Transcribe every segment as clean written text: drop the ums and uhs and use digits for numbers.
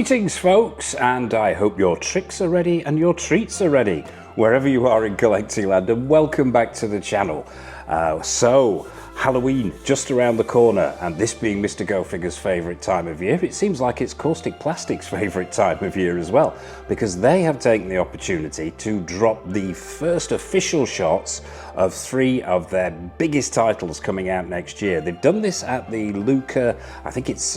Greetings folks, and I hope your tricks are ready and your treats are ready, wherever you are in collecting land, and welcome back to the channel. So, Halloween just around the corner, and this being Mr. Go Figure's favourite time of year, it seems like it's Kaustic Plastik's favourite time of year as well, because they have taken the opportunity to drop the first official shots of 3 of their biggest titles coming out next year. They've done this at the Lucca, I think it's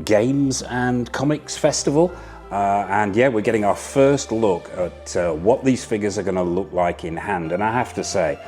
Games and Comics Festival. And yeah, we're getting our first look at what these figures are going to look like in hand, and I have to say,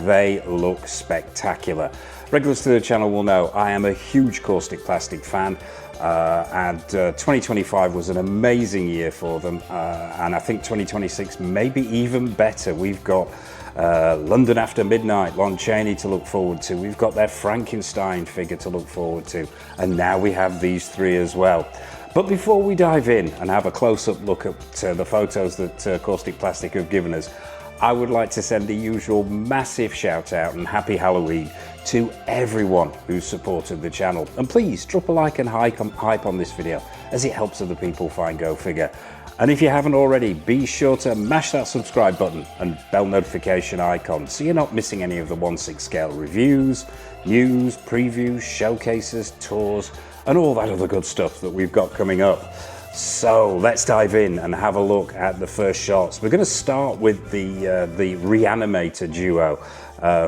they look spectacular. Regulars to the channel will know I am a huge Kaustic Plastik fan, and 2025 was an amazing year for them, and I think 2026 may be even better. We've got London After Midnight, Lon Chaney to look forward to. We've got their Frankenstein figure to look forward to, and now we have these 3 as well. But before we dive in and have a close-up look at the photos that Kaustic Plastik have given us, I would like to send the usual massive shout out and happy Halloween to everyone who's supported the channel. And please drop a like and hype on this video, as it helps other people find Go Figure. And if you haven't already, be sure to mash that subscribe button and bell notification icon so you're not missing any of the 1/6 scale reviews, news, previews, showcases, tours, and all that other good stuff that we've got coming up. So let's dive in and have a look at the first shots. We're going to start with the Re-Animator duo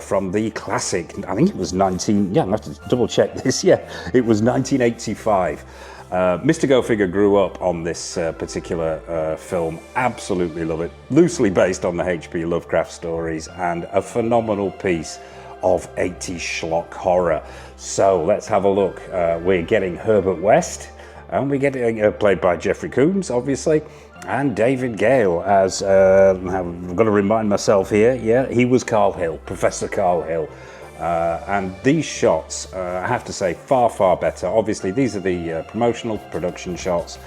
from the classic, I think it was I have to double check this, yeah, it was 1985. Mr. Go Figure grew up on this particular film, absolutely love it, loosely based on the H.P. Lovecraft stories, and a phenomenal piece of 80s schlock horror. So let's have a look. We're getting Herbert West, and we're getting played by Jeffrey Combs, obviously, and David Gale as, I've got to remind myself here, yeah, he was Carl Hill, Professor Carl Hill. And these shots, I have to say, far better. Obviously, these are the promotional production shots.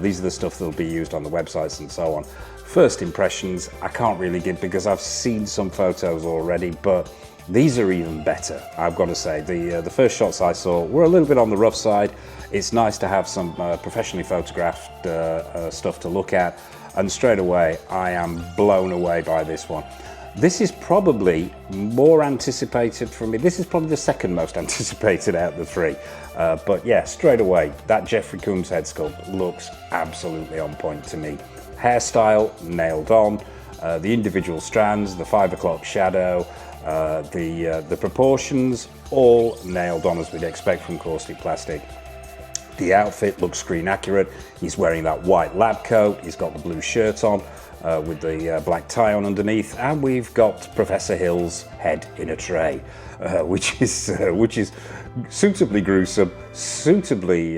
These are the stuff that'll be used on the websites and so on. First impressions, I can't really give because I've seen some photos already, but these are even better, I've got to say. The first shots I saw were a little bit on the rough side. It's nice to have some professionally photographed stuff to look at, and straight away I am blown away by this one. This is probably more anticipated for me. This is probably the second most anticipated out of the 3. But yeah, straight away, that Jeffrey Combs head sculpt looks absolutely on point to me. Hairstyle, nailed on. The individual strands, the 5 o'clock shadow, the proportions, all nailed on as we'd expect from Kaustic Plastik. The outfit looks screen accurate. He's wearing that white lab coat. He's got the blue shirt on with the black tie on underneath, and we've got Professor Hill's head in a tray, which is suitably gruesome, suitably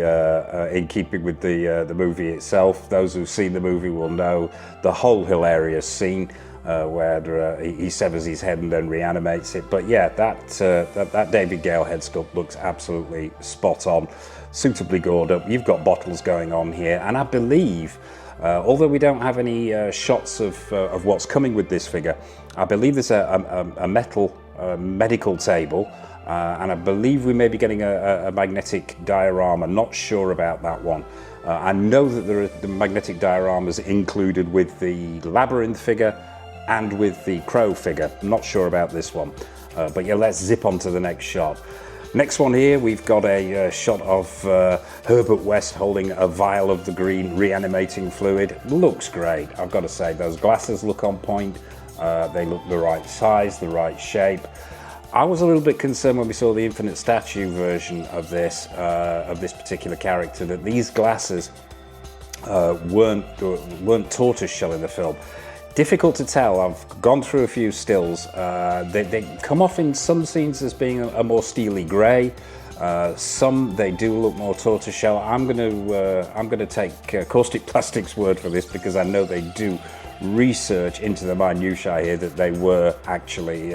in keeping with the movie itself. Those who've seen the movie will know the whole hilarious scene where he severs his head and then reanimates it. But yeah, that David Gale head sculpt looks absolutely spot on, suitably gored up. You've got bottles going on here, and I believe, although we don't have any shots of what's coming with this figure, I believe there's a metal medical table, and I believe we may be getting a magnetic diorama. Not sure about that one. I know that there are the magnetic dioramas included with the Labyrinth figure and with the Crow figure. I'm not sure about this one, but yeah, let's zip on to the next shot. Next one here, we've got a shot of Herbert West holding a vial of the green reanimating fluid. Looks great, I've got to say. Those glasses look on point. They look the right size, the right shape. I was a little bit concerned when we saw the Infinite Statue version of this particular character, that these glasses weren't tortoiseshell in the film. Difficult to tell. I've gone through a few stills. They come off in some scenes as being a more steely grey. Some they do look more tortoiseshell. I'm gonna take Kaustic Plastik's word for this, because I know they do research into the minutiae here that they were actually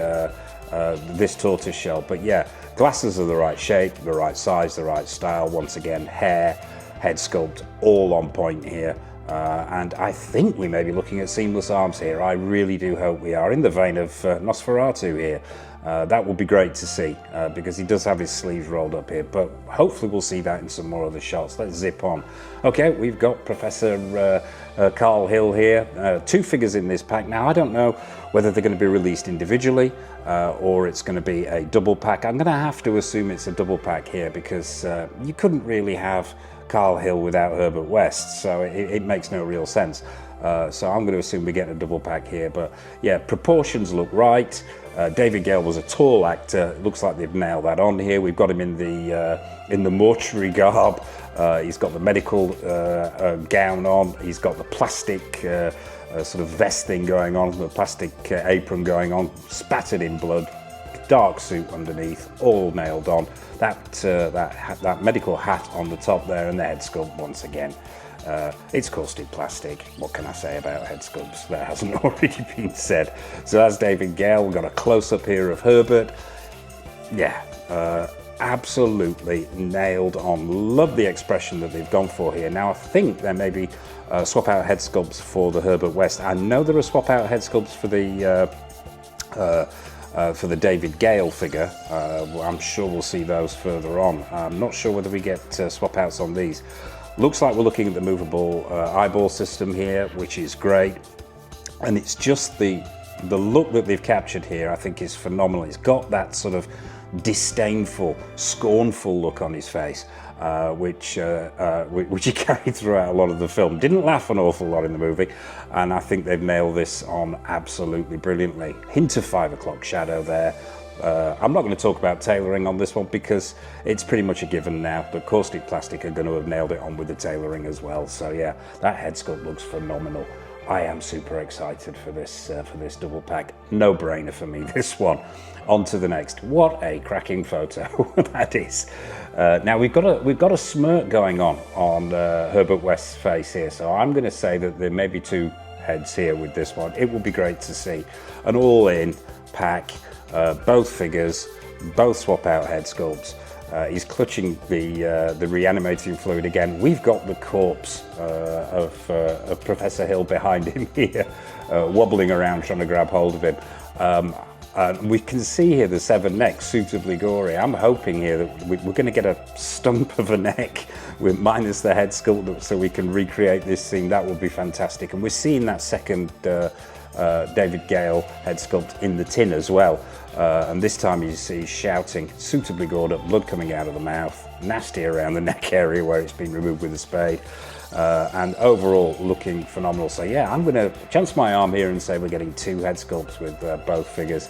this tortoiseshell. But yeah, glasses are the right shape, the right size, the right style. Once again, hair, head sculpt, all on point here. And I think we may be looking at seamless arms here. I really do hope we are, in the vein of Nosferatu here. That would be great to see, because he does have his sleeves rolled up here, but hopefully we'll see that in some more other shots. Let's zip on. Okay, we've got Professor Carl Hill here. 2 figures in this pack. Now, I don't know whether they're going to be released individually or it's going to be a double pack. I'm going to have to assume it's a double pack here, because you couldn't really have Carl Hill without Herbert West, so it makes no real sense. So I'm going to assume we're getting a double pack here, but yeah, proportions look right. David Gale was a tall actor. It looks like they've nailed that on here. We've got him in the mortuary garb. He's got the medical gown on. He's got the plastic sort of vest thing going on, the plastic apron going on, spattered in blood, dark suit underneath, all nailed on. That medical hat on the top there, and the head sculpt once again. It's Kaustic Plastik. What can I say about head sculpts that hasn't already been said? So that's David Gale. We've got a close-up here of Herbert. Yeah, absolutely nailed on. Love the expression that they've gone for here. Now, I think there may be swap-out head sculpts for the Herbert West. I know there are swap-out head sculpts for the David Gale figure. I'm sure we'll see those further on. I'm not sure whether we get swap outs on these. Looks like we're looking at the movable eyeball system here, which is great. And it's just the look that they've captured here, I think, is phenomenal. It's got that sort of disdainful, scornful look on his face, which he carried throughout a lot of the film. Didn't laugh an awful lot in the movie, and I think they've nailed this on absolutely brilliantly. Hint of 5 o'clock shadow there. I'm not going to talk about tailoring on this one, because it's pretty much a given now that Kaustic Plastik are going to have nailed it on with the tailoring as well. So yeah, that head sculpt looks phenomenal. I am super excited for this double pack. No brainer for me, this one. On to the next. What a cracking photo that is. Now we've got a smirk going on Herbert West's face here, so I'm going to say that there may be 2 heads here with this one. It will be great to see an all-in pack. Both figures, both swap out head sculpts. He's clutching the reanimating fluid again. We've got the corpse of Professor Hill behind him here, wobbling around trying to grab hold of him. We can see here the severed neck, suitably gory. I'm hoping here that we're going to get a stump of a neck with minus the head sculpt, so we can recreate this scene. That would be fantastic. And we're seeing that second David Gale head sculpt in the tin as well. And this time you see shouting, suitably gored up, blood coming out of the mouth, nasty around the neck area where it's been removed with a spade, and overall looking phenomenal. So yeah, I'm going to chance my arm here and say we're getting 2 head sculpts with both figures.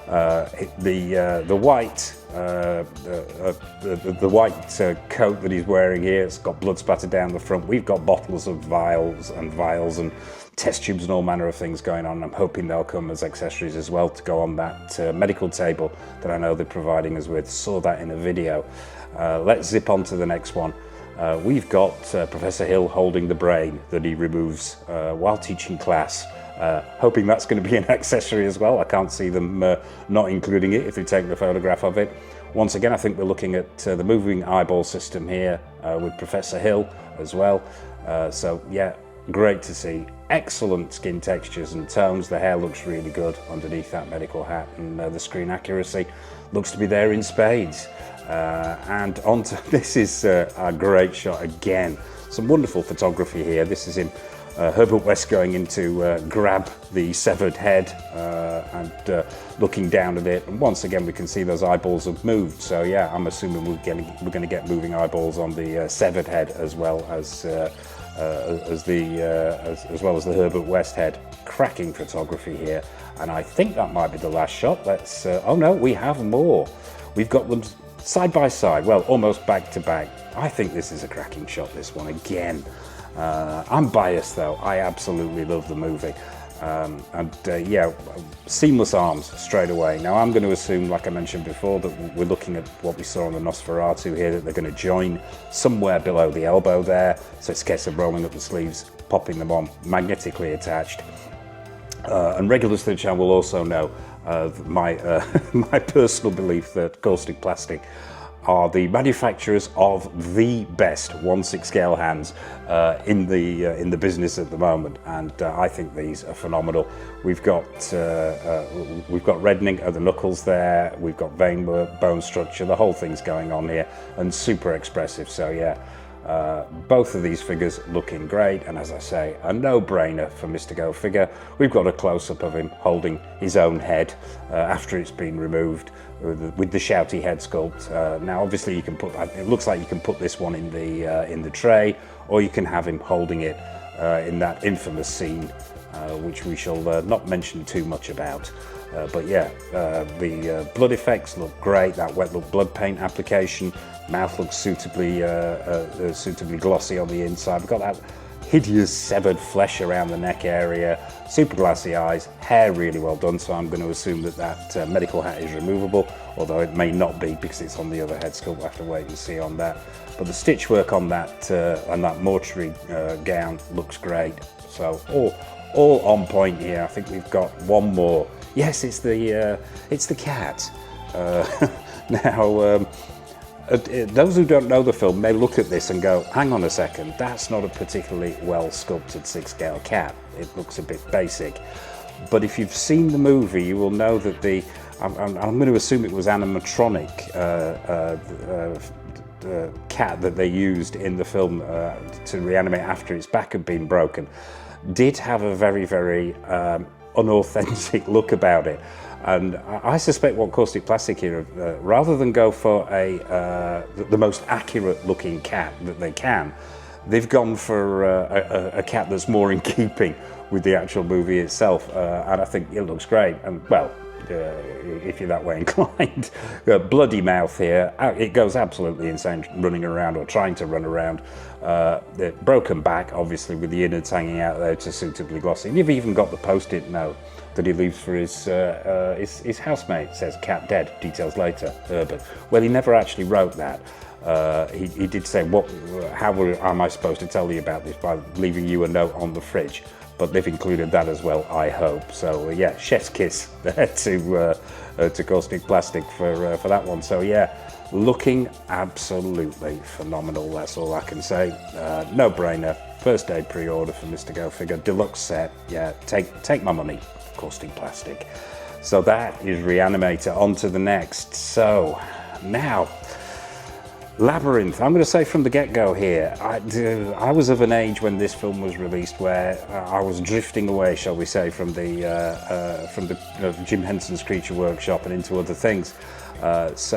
The white coat that he's wearing here, it's got blood spattered down the front. We've got bottles of vials and test tubes and all manner of things going on. I'm hoping they'll come as accessories as well to go on that medical table that I know they're providing us with. Saw that in a video. Let's zip on to the next one. We've got Professor Hill holding the brain that he removes while teaching class. Hoping that's going to be an accessory as well. I can't see them not including it if they take the photograph of it. Once again, I think we're looking at the moving eyeball system here with Professor Hill as well. So yeah, great to see. Excellent skin textures and tones. The hair looks really good underneath that medical hat, and the screen accuracy looks to be there in spades. And onto this is a great shot again. Some wonderful photography here. This is in Herbert West going in to grab the severed head and looking down at it. And once again, we can see those eyeballs have moved. So yeah, I'm assuming we're going to get moving eyeballs on the severed head as well as the Herbert West head. Cracking photography here, and I think that might be the last shot. Let's. Oh no, we have more. We've got them side by side. Well, almost back to back. I think this is a cracking shot. This one again. I'm biased though. I absolutely love the movie. Yeah, seamless arms straight away. Now I'm going to assume, like I mentioned before, that we're looking at what we saw on the Nosferatu here, that they're going to join somewhere below the elbow there. So it's a case of rolling up the sleeves, popping them on, magnetically attached. And regulars to the channel will also know my my personal belief that Kaustic Plastik are the manufacturers of the best 1/6 scale hands in the business at the moment, and I think these are phenomenal. We've got reddening of the knuckles there. We've got vein work, bone structure. The whole thing's going on here, and super expressive. So yeah. Both of these figures looking great, and as I say, a no-brainer for Mr. Go Figure. We've got a close-up of him holding his own head after it's been removed with the shouty head sculpt. Now obviously you can put, it looks like you can put this one in the tray, or you can have him holding it in that infamous scene, which we shall not mention too much about. But yeah, the blood effects look great. That wet look blood paint application, mouth looks suitably glossy on the inside. We've got that hideous severed flesh around the neck area, super glassy eyes, hair really well done. So I'm going to assume that medical hat is removable, although it may not be because it's on the other head sculpt. We'll have to wait and see on that. But the stitch work on that mortuary gown looks great. So all on point here. I think we've got one more. Yes, it's the cat. Now, those who don't know the film may look at this and go, hang on a second, that's not a particularly well sculpted 6 scale cat. It looks a bit basic. But if you've seen the movie, you will know that I'm going to assume it was animatronic cat that they used in the film to reanimate after its back had been broken, did have a very, very unauthentic look about it. And I suspect what Kaustic Plastik here, rather than go for the most accurate looking cat that they can, they've gone for a cat that's more in keeping with the actual movie itself. And I think it looks great. And well, if you're that way inclined, bloody mouth here, it goes absolutely insane running around or trying to run around. The broken back, obviously, with the innards hanging out there to suitably glossy. And you've even got the post-it note that he leaves for his housemate. It says cat dead, details later, Herbert. Well, he never actually wrote that. He did say, how am I supposed to tell you about this? By leaving you a note on the fridge. But they've included that as well, I hope. So yeah, chef's kiss there to Kaustic Plastik for that one. So yeah, looking absolutely phenomenal. That's all I can say. No brainer. First day pre-order for Mr. Go Figure deluxe set. Yeah, take my money, Kaustic Plastik. So that is Re-Animator. On to the next. So now, Labyrinth. I'm going to say from the get-go here, I was of an age when this film was released where I was drifting away, shall we say, from the Jim Henson's Creature Workshop and into other things. Although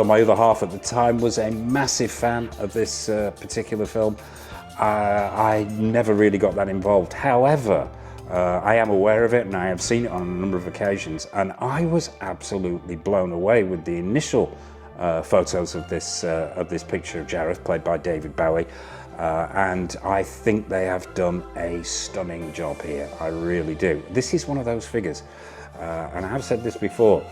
my other half at the time was a massive fan of this particular film, I never really got that involved. However, I am aware of it and I have seen it on a number of occasions, and I was absolutely blown away with the initial photos of this picture of Jareth, played by David Bowie, and I think they have done a stunning job here. I really do. This is one of those figures, and I have said this before,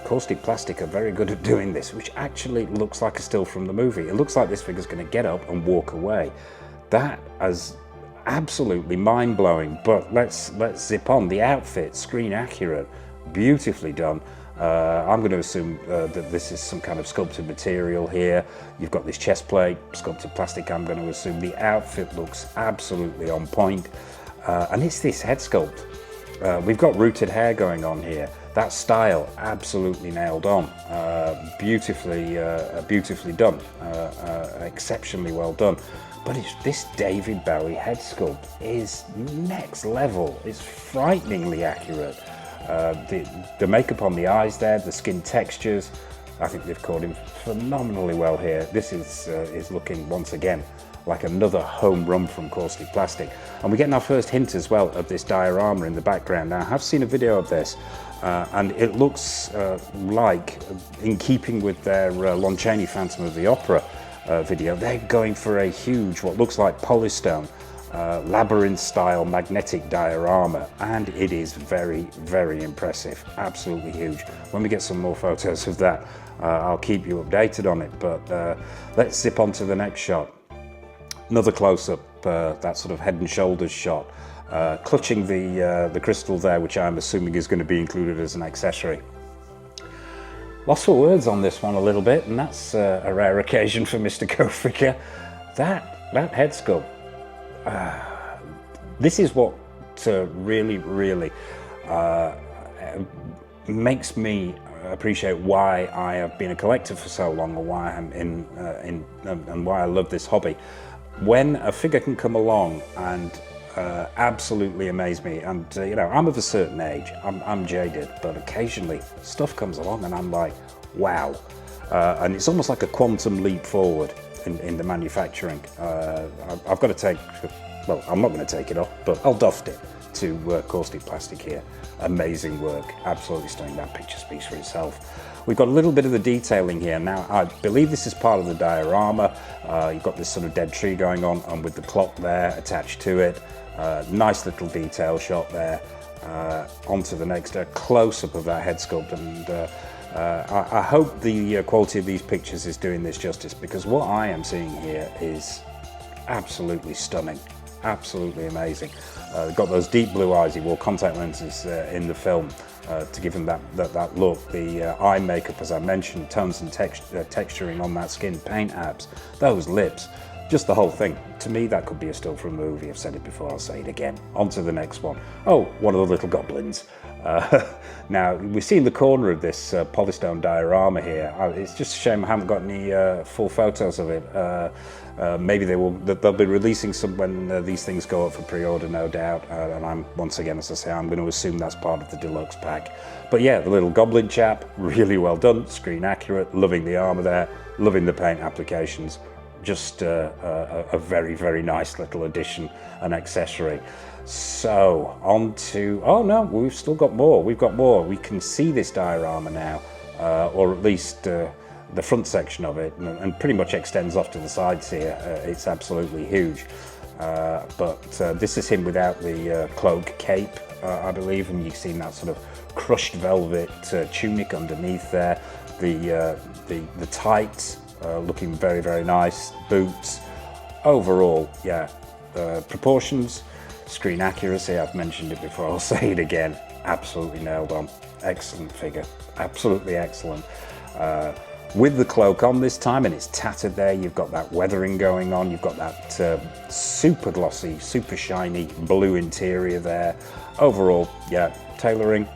Kaustic Plastik are very good at doing this, which actually looks like a still from the movie. It looks like this figure's going to get up and walk away. That is absolutely mind-blowing, but let's zip on. The outfit, screen accurate, beautifully done. I'm going to assume that this is some kind of sculpted material here. You've got this chest plate, sculpted plastic. I'm going to assume the outfit looks absolutely on point. And it's this head sculpt. We've got rooted hair going on here. That style absolutely nailed on. Beautifully done. Exceptionally well done. But this David Bowie head sculpt is next level. It's frighteningly accurate. The makeup on the eyes there, the skin textures, I think they've caught him phenomenally well here. This is looking once again like another home run from Kaustic Plastik. And we're getting our first hint as well of this diorama in the background. Now, I have seen a video of this, and it looks like, in keeping with their Lon Chaney Phantom of the Opera video, they're going for a huge, what looks like polystone, labyrinth style magnetic diorama, and it is very, very impressive. Absolutely huge. When we get some more photos of that, I'll keep you updated on it, but let's zip on to the next shot. Another close-up, that sort of head and shoulders shot, clutching the crystal there, which I'm assuming is going to be included as an accessory. Lost for words on this one a little bit, and that's a rare occasion for Mr. Go Figure. That head sculpt, this is what really makes me appreciate why I have been a collector for so long, or why I'm and why I love this hobby. When a figure can come along and absolutely amaze me, and you know, I'm of a certain age, I'm jaded, but occasionally stuff comes along and I'm like, wow. And it's almost like a quantum leap forward in the manufacturing. I've got to take, well, I'm not going to take it off, but I'll doff it to Kaustic Plastik here. Amazing work, absolutely stunning. That picture speaks for itself. We've got a little bit of the detailing here. Now, I believe this is part of the diorama. You've got this sort of dead tree going on, and with the clock there attached to it. Nice little detail shot there. Onto the next close-up of that head sculpt, and I hope the quality of these pictures is doing this justice, because what I am seeing here is absolutely stunning, absolutely amazing. Got those deep blue eyes. He wore contact lenses in the film to give him that look. The eye makeup, as I mentioned, tones and texturing on that skin, paint apps, those lips, just the whole thing. To me, that could be a still from a movie. I've said it before, I'll say it again. On to the next one. Oh, one of the little goblins. Now, we see in the corner of this polystone diorama here, it's just a shame I haven't got any full photos of it. Maybe they'll be releasing some when these things go up for pre-order, no doubt. And I'm, once again, as I say, I'm going to assume that's part of the deluxe pack. But yeah, the little goblin chap, really well done, screen accurate, loving the armor there, loving the paint applications. Just a very nice little addition, an accessory. So on to, oh no, we've still got more. We've got more. We can see this diorama now, or at least the front section of it, and pretty much extends off to the sides here. It's absolutely huge. But this is him without the cloak cape, I believe, and you've seen that sort of crushed velvet tunic underneath there. The tights. Looking very nice. Boots. Overall, yeah, proportions, screen accuracy, I've mentioned it before, I'll say it again, absolutely nailed on. Excellent figure, absolutely excellent. With the cloak on this time, and it's tattered there, you've got that weathering going on, you've got that super glossy, super shiny blue interior there. Overall, yeah, tailoring,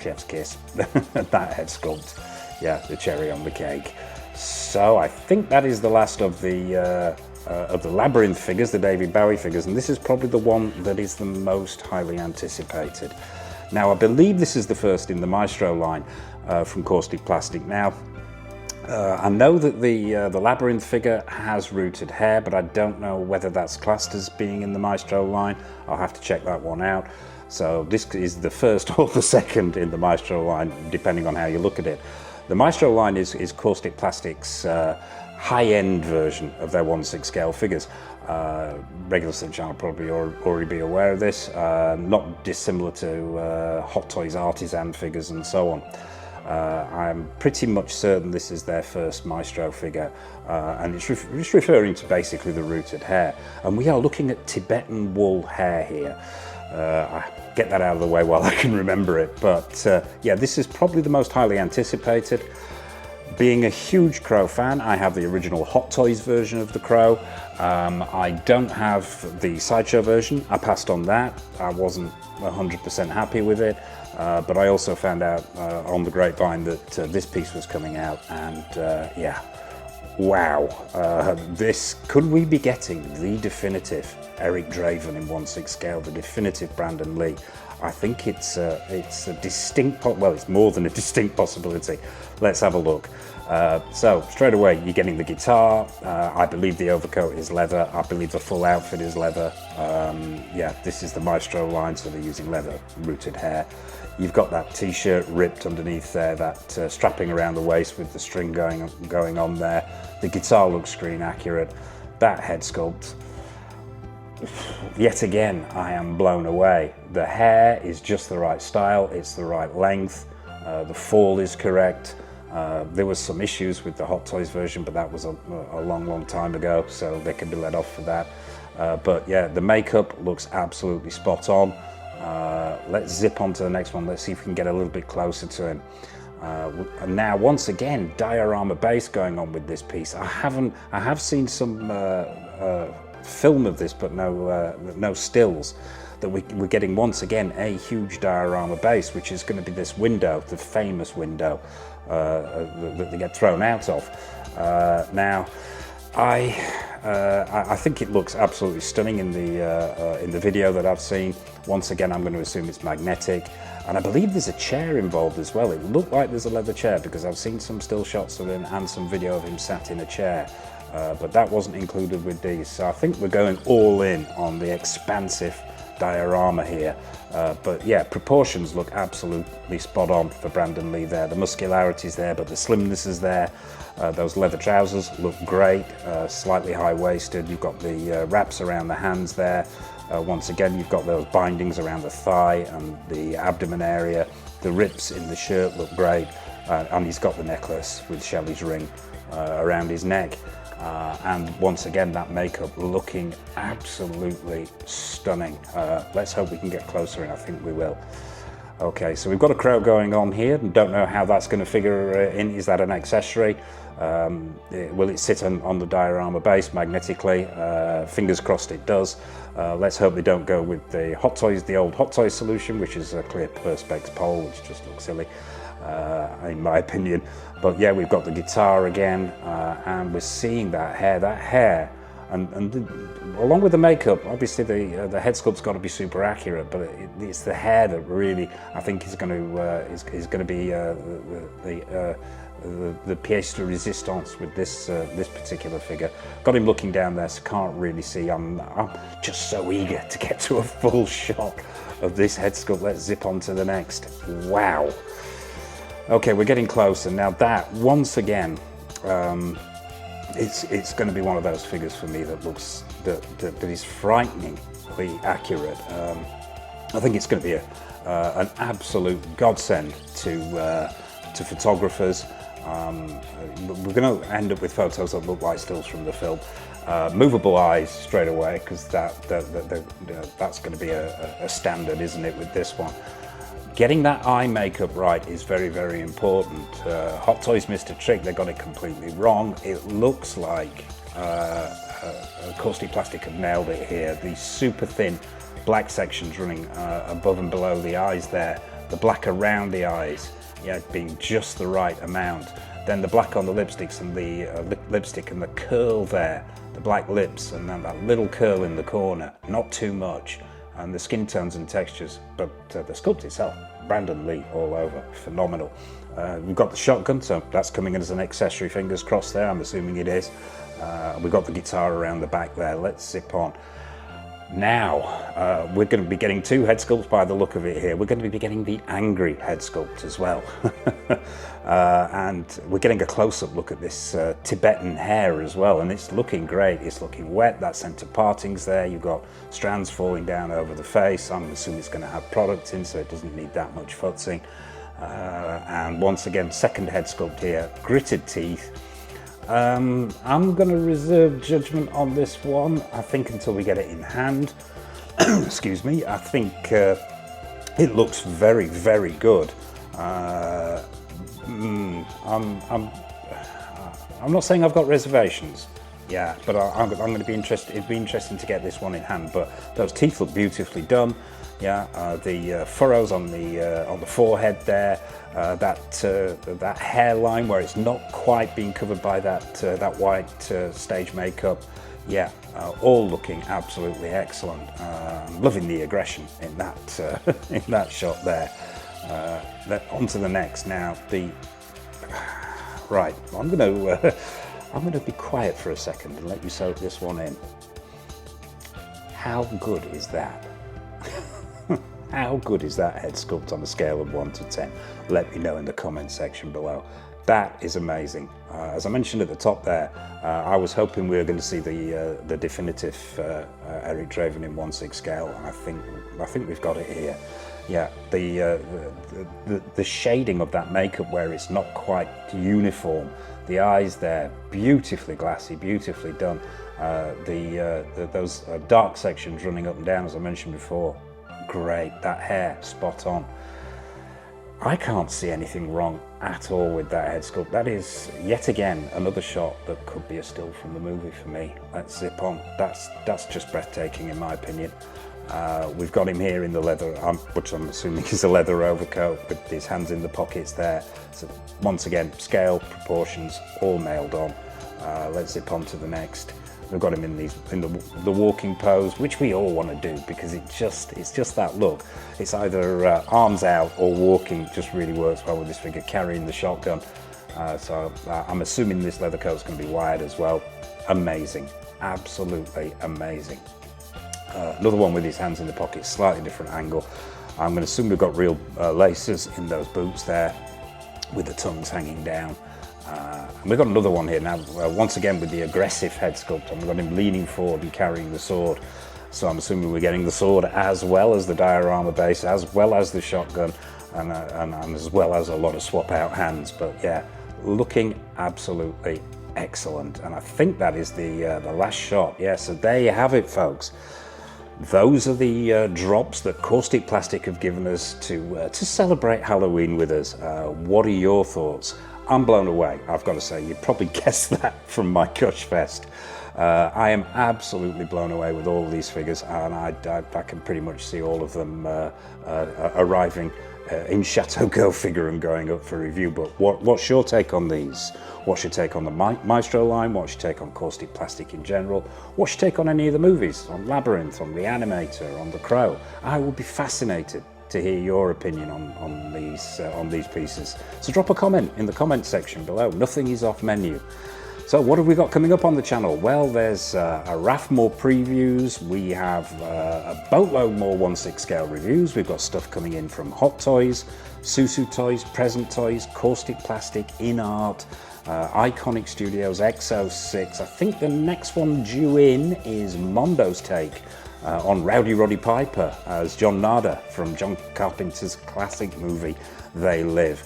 chef's kiss. That head sculpt, yeah, the cherry on the cake. So I think that is the last of the Labyrinth figures, the David Bowie figures, and this is probably the one that is the most highly anticipated. Now, I believe this is the first in the Maestro line from Kaustic Plastik. Now, I know that the Labyrinth figure has rooted hair, but I don't know whether that's classed as being in the Maestro line. I'll have to check that one out. So this is the first or the second in the Maestro line, depending on how you look at it. The Maestro line is Kaustic Plastik's high-end version of their 1/6 scale figures. Regular Sunshine will probably already be aware of this, not dissimilar to Hot Toys artisan figures and so on. I'm pretty much certain this is their first Maestro figure, and it's referring to basically the rooted hair. And we are looking at Tibetan wool hair here. I get that out of the way while I can remember it, but yeah, this is probably the most highly anticipated. Being a huge Crow fan, I have the original Hot Toys version of the Crow. I don't have the Sideshow version. I passed on that. I wasn't 100% happy with it, but I also found out on the grapevine that this piece was coming out, and yeah, wow. Could we be getting the definitive Eric Draven in 1/6 scale, the definitive Brandon Lee? I think it's a distinct, well, it's more than a distinct possibility. Let's have a look. So straight away, you're getting the guitar. I believe the overcoat is leather. I believe the full outfit is leather. Yeah, this is the Maestro line, so they're using leather rooted hair. You've got that t-shirt ripped underneath there, that strapping around the waist with the string going on there. The guitar looks screen accurate. That head sculpt, yet again, I am blown away. The hair is just the right style, it's the right length, the fall is correct. There was some issues with the Hot Toys version, but that was a long time ago, so they can be let off for that. But yeah, the makeup looks absolutely spot on. Let's zip on to the next one. Let's see if we can get a little bit closer to him. And now, once again, diorama base going on with this piece. I have seen some film of this, but no stills. That we're getting once again a huge diorama base, which is going to be this window, the famous window that they get thrown out of. Now, I think it looks absolutely stunning in the video that I've seen. Once again, I'm going to assume it's magnetic, and I believe there's a chair involved as well. It looked like there's a leather chair because I've seen some still shots of him and some video of him sat in a chair, but that wasn't included with these. So I think we're going all in on the expansive diorama here. But yeah, proportions look absolutely spot on for Brandon Lee there. The muscularity's there, but the slimness is there. Those leather trousers look great, slightly high-waisted. You've got the wraps around the hands there. Once again, you've got those bindings around the thigh and the abdomen area. The rips in the shirt look great, and he's got the necklace with Shelley's ring around his neck. And once again, that makeup looking absolutely stunning. Let's hope we can get closer, and I think we will. Okay, so we've got a crow going on here, and don't know how that's going to figure in. Is that an accessory? Will it sit on the diorama base magnetically? Fingers crossed it does. Let's hope they don't go with the Hot Toys, the old Hot Toys solution, which is a clear perspex pole, which just looks silly, in my opinion. But yeah, we've got the guitar again, and we're seeing that hair, and along with the makeup, obviously the head sculpt's got to be super accurate, but it's the hair that really I think is going to be the pièce de résistance with this particular figure. Got him looking down there, so can't really see. I'm just so eager to get to a full shot of this head sculpt. Let's zip on to the next. Wow. Okay, we're getting closer now. That once again, it's going to be one of those figures for me that looks that is frighteningly accurate. I think it's going to be an absolute godsend to photographers. We're going to end up with photos that look like stills from the film. Movable eyes straight away, because that's going to be a standard, isn't it, with this one. Getting that eye makeup right is very, very important. Hot Toys missed a trick. They got it completely wrong. It looks like Kaustic Plastik have nailed it here. These super thin black sections running above and below the eyes there. The black around the eyes, yeah, being just the right amount. Then the black on the lipsticks and the lipstick and the curl there, the black lips, and then that little curl in the corner, not too much. And the skin tones and textures, but the sculpt itself, Brandon Lee all over, phenomenal. We've got the shotgun, so that's coming in as an accessory, fingers crossed there, I'm assuming it is. We've got the guitar around the back there. Let's zip on. Now, we're going to be getting two head sculpts by the look of it here. We're going to be getting the angry head sculpt as well. And we're getting a close-up look at this Tibetan hair as well, and it's looking great. It's looking wet. That center parting's there. You've got strands falling down over the face. I'm assuming it's going to have product in, so it doesn't need that much futzing. And once again, second head sculpt here, gritted teeth. I'm going to reserve judgment on this one, I think, until we get it in hand. Excuse me. I think it looks very, very good. I'm not saying I've got reservations, yeah, but I'm going to be interested. It'd be interesting to get this one in hand. But those teeth look beautifully done. Yeah, the furrows on the forehead there, that hairline where it's not quite being covered by that white stage makeup. Yeah, all looking absolutely excellent. Loving the aggression in that in that shot there. On to the next now. Right, I'm going to be quiet for a second and let you soak this one in. How good is that? How good is that head sculpt on a scale of 1 to 10? Let me know in the comment section below. That is amazing. As I mentioned at the top there, I was hoping we were going to see the definitive Eric Draven in 1/6 scale, and I think we've got it here. Yeah, the shading of that makeup where it's not quite uniform, the eyes there, beautifully glassy, beautifully done. Those dark sections running up and down, as I mentioned before, great. That hair, spot on. I can't see anything wrong at all with that head sculpt. That is, yet again, another shot that could be a still from the movie for me. Let's zip on. That's just breathtaking in my opinion. We've got him here in the leather, which I'm assuming is a leather overcoat with his hands in the pockets there. So once again, scale, proportions, all nailed on. Let's zip on to the next. We've got him in the walking pose, which we all want to do because it's just that look. It's either arms out or walking. Just really works well with this figure carrying the shotgun. So I'm assuming this leather coat's going to be wired as well. Amazing, absolutely amazing. Another one with his hands in the pockets, slightly different angle. I'm going to assume we've got real laces in those boots there, with the tongues hanging down. And we've got another one here now, once again with the aggressive head sculpt, and we've got him leaning forward and carrying the sword. So I'm assuming we're getting the sword as well as the diorama base, as well as the shotgun, and as well as a lot of swap out hands. But yeah, looking absolutely excellent. And I think that is the last shot. Yeah, so there you have it, folks. Those are the drops that Kaustic Plastik have given us to celebrate Halloween with us. What are your thoughts? I'm blown away, I've got to say. You probably guessed that from my gush fest. I am absolutely blown away with all of these figures, and I can pretty much see all of them arriving in Chateau Go figure and going up for review. But what's your take on these? What's your take on the Maestro line? What's your take on Kaustic Plastik in general? What's your take on any of the movies? On Labyrinth, on Re-Animator, on The Crow? I will be fascinated to hear your opinion on these pieces. So drop a comment in the comment section below. Nothing is off menu. So what have we got coming up on the channel? Well, there's a raft more previews. We have a boatload more 1/6 scale reviews. We've got stuff coming in from Hot Toys, Susu Toys, Present Toys, Kaustic Plastik, In Art, Iconic Studios, Exo6. I think the next one due in is Mondo's take on Rowdy Roddy Piper as John Nada from John Carpenter's classic movie They Live.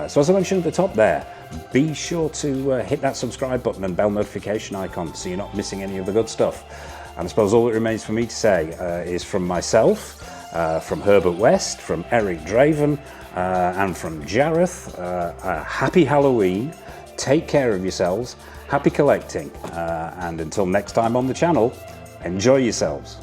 So as I mentioned at the top there, be sure to hit that subscribe button and bell notification icon so you're not missing any of the good stuff. And I suppose all that remains for me to say is from myself, from Herbert West, from Eric Draven, and from Jareth, happy Halloween, take care of yourselves, happy collecting, and until next time on the channel, enjoy yourselves.